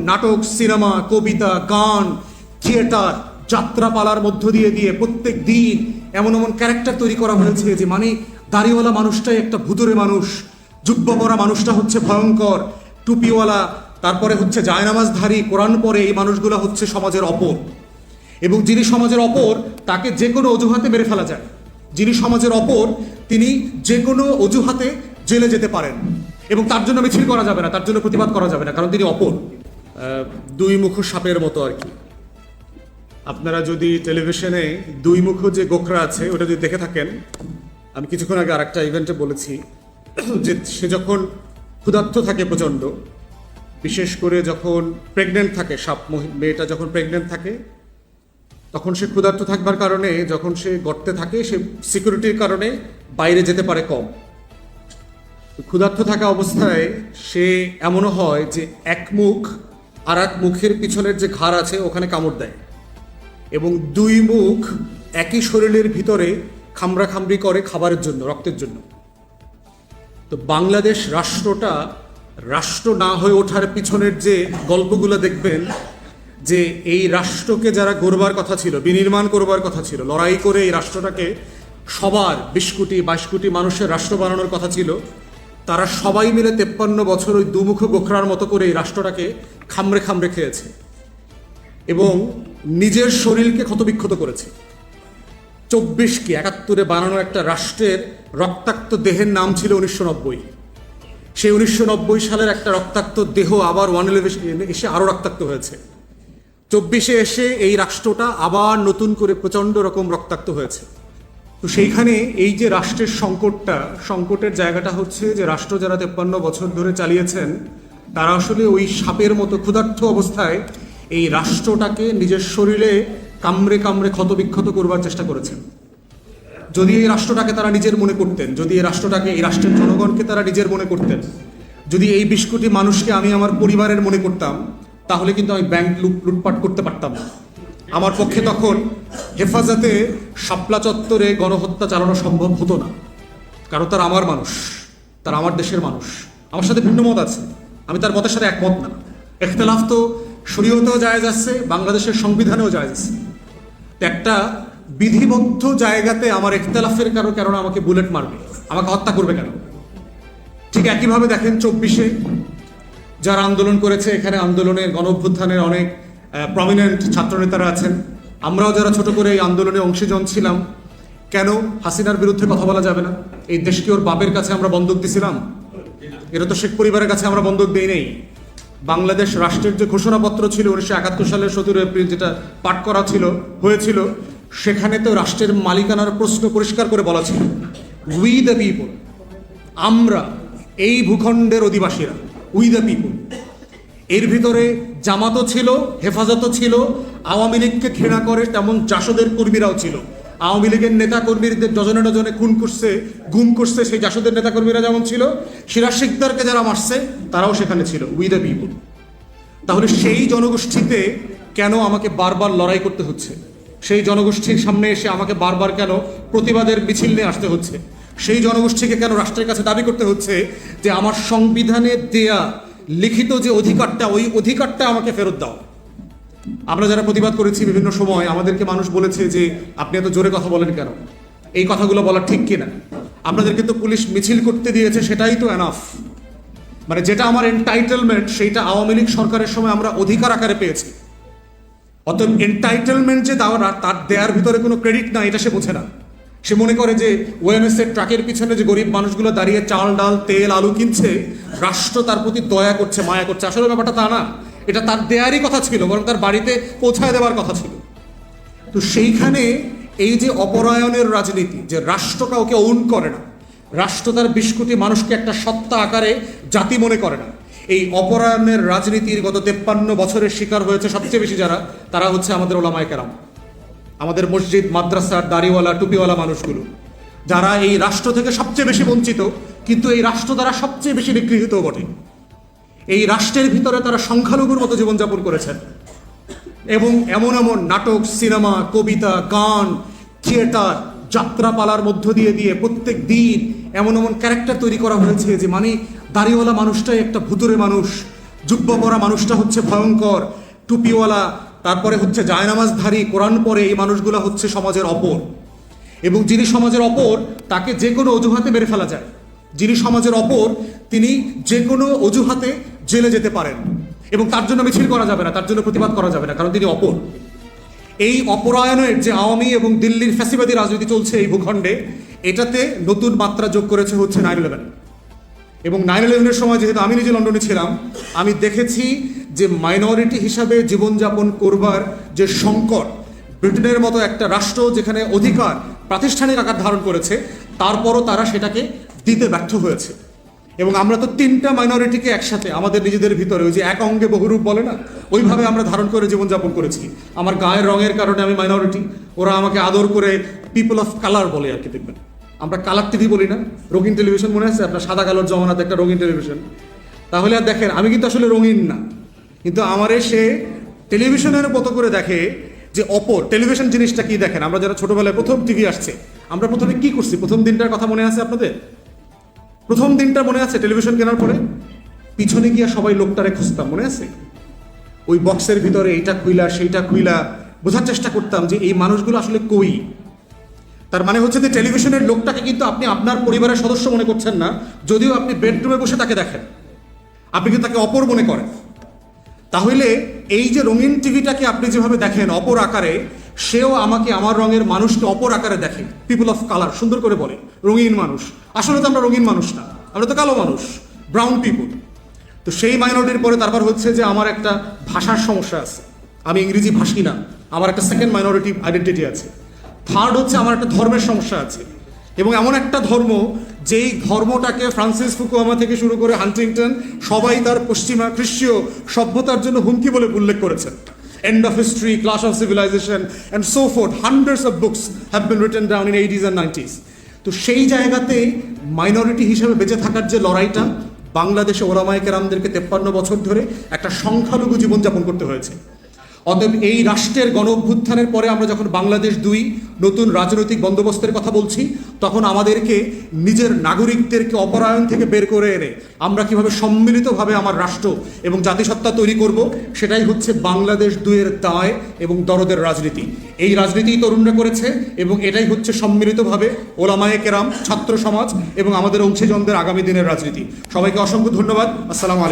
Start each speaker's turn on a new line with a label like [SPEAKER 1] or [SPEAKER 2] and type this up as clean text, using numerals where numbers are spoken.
[SPEAKER 1] নাটক, সিনেমা, কবিতা, গান, থিয়েটার, যাত্রাপালার মধ্য দিয়ে দিয়ে প্রত্যেক দিন এমন এমন ক্যারেক্টার তৈরি করা হয়েছে যে মানে দাড়িওয়ালা মানুষটাই একটা ভুতুরে মানুষ, জুব্বা পরা মানুষটা হচ্ছে ভয়ঙ্কর, টুপিওয়ালা, তারপরে হচ্ছে জায়নামাজধারী, কোরআন পরে এই মানুষগুলো হচ্ছে সমাজের অপর। এবং যিনি সমাজের অপর তাকে যে কোনো অজুহাতে মেরে ফেলা যায়। যিনি সমাজের অপর তিনি যে কোনো অজুহাতে জেলে যেতে পারেন এবং তার জন্য মিছিল করা যাবে না, তার জন্য প্রতিবাদ করা যাবে না, কারণ তিনি অপর। দুই মুখ সাপের মতো আর কি। আপনারা যদি টেলিভিশনে দুই মুখ যে গোখরা আছে ওটা যদি দেখে থাকেন, আমি কিছুক্ষণ আগে আর একটা ইভেন্টে বলেছি যে সে যখন ক্ষুধার্ত থাকে প্রচণ্ড, বিশেষ করে যখন প্রেগনেন্ট থাকে, মেয়েটা যখন প্রেগনেন্ট থাকে তখন সে ক্ষুধার্ত থাকবার কারণে যখন সে গর্তে থাকে সে সিকিউরিটির কারণে বাইরে যেতে পারে কম। ক্ষুধার্ত থাকা অবস্থায় সে এমনও হয় যে এক মুখ আর এক মুখের পিছনের যে ঘাড় আছে ওখানে কামড় দেয় এবং দুই মুখ একই শরীরের ভিতরে খামড়াখামড়ি করে খাবারের জন্য, রক্তের জন্য। তো বাংলাদেশ রাষ্ট্রটা রাষ্ট্র না হয়ে ওঠার পিছনের যে গল্পগুলো দেখবেন, যে এই রাষ্ট্রকে যারা গড়বার কথা ছিল, বিনির্মাণ করবার কথা ছিল, লড়াই করে এই রাষ্ট্রটাকে সবার 20 কোটি 22 কোটি মানুষের রাষ্ট্র বানানোর কথা ছিল, তারা সবাই মিলে 53 বছর ওই দুমুখ গোখরার মতো করে এই রাষ্ট্রটাকে খামড়ে খামড়ে খেয়েছে এবং নিজের শরীরকে ক্ষতবিক্ষত করেছে। 24 কি 71-এ বানানো একটা রাষ্ট্রের রক্তাক্ত দেহের নাম ছিল 1990। সেই 1990 সালের একটা রক্তাক্ত দেহ আবার 111 এসে আরও রক্তাক্ত হয়েছে। 24-এ এসে এই রাষ্ট্রটা আবার নতুন করে প্রচণ্ড রকম রক্তাক্ত হয়েছে। তো সেইখানে এই যে রাষ্ট্রের সংকটের জায়গাটা হচ্ছে যে রাষ্ট্র যারা 53 বছর ধরে চালিয়েছেন তারা আসলে ওই সাপের মতো ক্ষুধার্ত অবস্থায় এই রাষ্ট্রটাকে নিজের শরীরে কামড়ে কামড়ে ক্ষতবিক্ষত করবার চেষ্টা করেছেন। যদি এই রাষ্ট্রটাকে তারা নিজের মনে করতেন, যদি এই রাষ্ট্রটাকে, এই রাষ্ট্রের জনগণকে তারা নিজের মনে করতেন, যদি এই 20 কোটি মানুষকে আমি আমার পরিবারের মনে করতাম, তাহলে কিন্তু আমি ব্যাংক লুটপাট করতে পারতাম না। আমার পক্ষে তখন হেফাজতে শাপলা চত্বরে গণহত্যা চালানো সম্ভব হতো না, কারণ তারা আমার মানুষ, তারা আমার দেশের মানুষ। আমার সাথে ভিন্ন মত আছে, আমি তার মতের সাথে একমত না। ইখতিলাফ তো শরীয়তেও জায়েজ আছে, বাংলাদেশের সংবিধানেও জায়েজ আছে। একটা বিধিবদ্ধ জায়গাতে আমার ইখতিলাফের কারণে আমাকে বুলেট মারবে, আমাকে হত্যা করবে কেন? ঠিক একইভাবে দেখেন 24-এ যারা আন্দোলন করেছে, এখানে আন্দোলনের গণ অভ্যুত্থানের অনেক প্রমিনেন্ট ছাত্রনেতারা আছেন, আমরাও যারা ছোট করে এই আন্দোলনে অংশীজন ছিলাম। কেন হাসিনার বিরুদ্ধে কথা বলা যাবে না? এই দেশকে ওর বাপের কাছে আমরা বন্দুক দিছিলাম? এটা তো শেখ পরিবারের কাছে আমরা বন্দুক দিই নেই। বাংলাদেশ রাষ্ট্রের যে ঘোষণাপত্র ছিল 1971 সালের 17 এপ্রিল, যেটা পাঠ করা হয়েছিল, সেখানে তো রাষ্ট্রের মালিকানার প্রশ্ন পরিষ্কার করে বলা ছিল, উই দ্য পিপল, আমরা এই ভূখণ্ডের অধিবাসীরা, উই দ্য পিপল। এর ভিতরে জামাতও ছিল, হেফাজতও ছিল, আওয়ামী লীগকে ঘৃণা করে তেমন জাসদের কর্মীরাও ছিল। আওয়ামী লীগের নেতা কর্মীদের ডজনে ডজনে খুন করছে, গুম করছে সেই জাসদের নেতা কর্মীরা যেমন ছিল, সিরাজ শিকদারকে যারা মারছে তারাও সেখানে ছিল, উই দ্য পিপল। তাহলে সেই জনগোষ্ঠীতে কেন আমাকে বারবার লড়াই করতে হচ্ছে? সেই জনগোষ্ঠীর সামনে এসে আমাকে বারবার কেন প্রতিবাদের মিছিল নিয়ে আসতে হচ্ছে? সেই জনগোষ্ঠীকে কেন রাষ্ট্রের কাছে দাবি করতে হচ্ছে যে আমার সংবিধানে দেয়া লিখিত যে অধিকারটা, ওই অধিকারটা আমাকে ফেরত দাও? আমরা যারা প্রতিবাদ করেছি বিভিন্ন সময়, আমাদেরকে মানুষ বলেছে যে আপনি এত জোরে কথা বলেন কেন? এই কথাগুলো বলা ঠিক কিনা? আপনাদেরকে তো পুলিশ মিছিল করতে দিয়েছে, সেটাই তো এনাফ। মানে যেটা আমার এন্টাইটেলমেন্ট, সেইটা আওয়ামী লীগ সরকারের সময় আমরা অধিকার আকারে পেয়েছি। অতএব এন্টাইটেলমেন্ট যে তার দেওয়ার ভিতরে কোনো ক্রেডিট না, এটা সে বোঝে না। সে মনে করে যে ওএমএস এর ট্রাকের পিছনে যে গরিব মানুষগুলো দাঁড়িয়ে চাল ডাল তেল আলু কিনছে, রাষ্ট্র তার প্রতি দয়া করছে, মায়া করছে। আসলে ব্যাপারটা তা না, এটা তার দেয়ারই কথা ছিল, বরং তার বাড়িতে পৌঁছায় দেওয়ার কথা ছিল। তো সেইখানে এই যে অপরায়ণের রাজনীতি, যে রাষ্ট্র কাউকে ওন করে না, রাষ্ট্র তার 20 কোটি মানুষকে একটা সত্তা আকারে জাতি মনে করে না, এই অপরায়ণের রাজনীতির গত 53 বছরের শিকার হয়েছে সবচেয়ে বেশি যারা, তারা হচ্ছে আমাদের ওলামায়ে কেরাম, আমাদের মসজিদ মাদ্রাসার দাড়িওয়ালা টুপিওয়ালা মানুষগুলো, যারা এই রাষ্ট্র থেকে সবচেয়ে বেশি বঞ্চিত, কিন্তু এই রাষ্ট্র দ্বারা সবচেয়ে বেশি নিগৃহীত বটে। এই রাষ্ট্রের ভিতরে তারা সংখ্যালঘুর মতো জীবনযাপন করেছেন এবং এমন এমন নাটক, সিনেমা, কবিতা, গান, থিয়েটার, যাত্রাপালার মধ্য দিয়ে দিয়ে প্রত্যেক দিন এমন এমন ক্যারেক্টার তৈরি করা হয়েছে যে মানে দাড়িওয়ালা মানুষটাই একটা ভুতুরে মানুষ, জুব্ব পরা মানুষটা হচ্ছে ভয়ঙ্কর, টুপিওয়ালা, তারপরে হচ্ছে জায়নামাজধারী, কোরআন পরে, এই মানুষগুলো হচ্ছে সমাজের অপর। এবং যিনি সমাজের অপর তাকে যে কোনো অজুহাতে মেরে ফেলা যায়। যিনি সমাজের অপর তিনি যে কোনো অজুহাতে জেলে যেতে পারেন এবং তার জন্য মিছিল করা যাবে না, তার জন্য প্রতিবাদ করা যাবে না, কারণ তিনি অপর। এই অপরায়ণের যে আওয়ামী এবং দিল্লির ফ্যাসিবাদী রাজনীতি চলছে এই ভূখণ্ডে, এটাতে নতুন মাত্রা যোগ করেছে হচ্ছে 9/11। এবং 9/11-এর সময় যেহেতু আমি নিজে লন্ডনে ছিলাম, আমি দেখেছি যে মাইনরিটি হিসাবে জীবনযাপন করবার যে সংকট, ব্রিটেনের মতো একটা রাষ্ট্র যেখানে অধিকার প্রাতিষ্ঠানিক আকার ধারণ করেছে, তারপরও তারা সেটাকে দিতে ব্যর্থ হয়েছে। এবং আমরা তো 3টা মাইনরিটিকে একসাথে আমাদের নিজেদের ভিতরে, ওই যে এক অঙ্গে বহুরূপ বলে না, ওইভাবে আমরা ধারণ করে জীবনযাপন করেছি। আমার গায়ের রঙের কারণে আমি মাইনরিটি, ওরা আমাকে আদর করে পিপল অফ কালার বলে আর কি। দেখবেন আমরা কালার টিভি বলি না, রঙিন টেলিভিশন মনে আছে আপনার? সাদা কালোর জমানাতে একটা রঙিন টেলিভিশন। তাহলে আর দেখেন আমি কিন্তু আসলে রঙিন না, কিন্তু আমারে সে টেলিভিশনের মতো করে দেখে যে অপর। টেলিভিশন জিনিসটা কি দেখেন, আমরা যারা ছোটবেলায় প্রথম টিভি আসছে, আমরা প্রথমে কি করছি? প্রথম দিনটার কথা মনে আছে আপনাদের? প্রথম দিনটা মনে আছে? টেলিভিশন কেনার পরে পিছনে গিয়া সবাই লোকটারে খুঁজতাম, মনে আছে? ওই বক্সের ভিতরে এইটা খুইলা সেইটা খুইলা বোঝার চেষ্টা করতাম যে এই মানুষগুলো আসলে কই। তার মানে হচ্ছে যে টেলিভিশনের লোকটাকে কিন্তু আপনি আপনার পরিবারের সদস্য মনে করছেন না, যদিও আপনি বেডরুমে বসে তাকে দেখেন, আপনি কিন্তু তাকে অপর মনে করেন। তাহলে এই যে রঙিন টিভিটাকে আপনি যেভাবে দেখেন অপর আকারে, সেও আমাকে, আমার রঙের মানুষকে অপর আকারে দেখে, পিপল অফ কালার, সুন্দর করে বলে রঙিন মানুষ। আসলে তো আমরা রঙিন মানুষ না, আমরা তো কালো মানুষ, ব্রাউন পিপল। তো সেই মাইনরিটির পরে তারপর হচ্ছে যে আমার একটা ভাষার সমস্যা আছে, আমি ইংরেজি ভাষী না, আমার একটা সেকেন্ড মাইনরিটি আইডেন্টিটি আছে। থার্ড হচ্ছে আমার একটা ধর্মের সমস্যা আছে, এবং এমন একটা ধর্ম যেই ধর্মটাকে ফ্রান্সিস ফুকুয়ামা থেকে শুরু করে হান্টিংটন সবাই তার পশ্চিমা খ্রিস্টীয় সভ্যতার জন্য হুমকি বলে উল্লেখ করেছেন। End of history, clash of civilization, and so forth. Hundreds of books have been written down in 80s and 90s. তো সেই জায়গাতে মাইনরিটি হিসেবে বেঁচে থাকার যে লড়াইটা, বাংলাদেশে ওলামায়ে কেরামদেরকে 53 বছর ধরে একটা সংখ্যালঘু জীবনযাপন করতে হয়েছে। অতএব এই রাষ্ট্রের গণ অভ্যুত্থানের পরে আমরা যখন বাংলাদেশ 2 নতুন রাজনৈতিক বন্দোবস্তের কথা বলছি, তখন আমাদেরকে নিজের নাগরিকদেরকে অপরায়ণ থেকে বের করে এনে আমরা কিভাবে সম্মিলিতভাবে আমার রাষ্ট্র এবং জাতিসত্তা তৈরি করব, সেটাই হচ্ছে বাংলাদেশ 2-এর দায় এবং দরদের রাজনীতি। এই রাজনীতি তরুণরা করেছে এবং এটাই হচ্ছে সম্মিলিতভাবে ওলামায়ে কেরাম, ছাত্র সমাজ এবং আমাদের অংশীজনদের আগামী দিনের রাজনীতি। সবাইকে অসংখ্য ধন্যবাদ। আসসালামু আলাইকুম।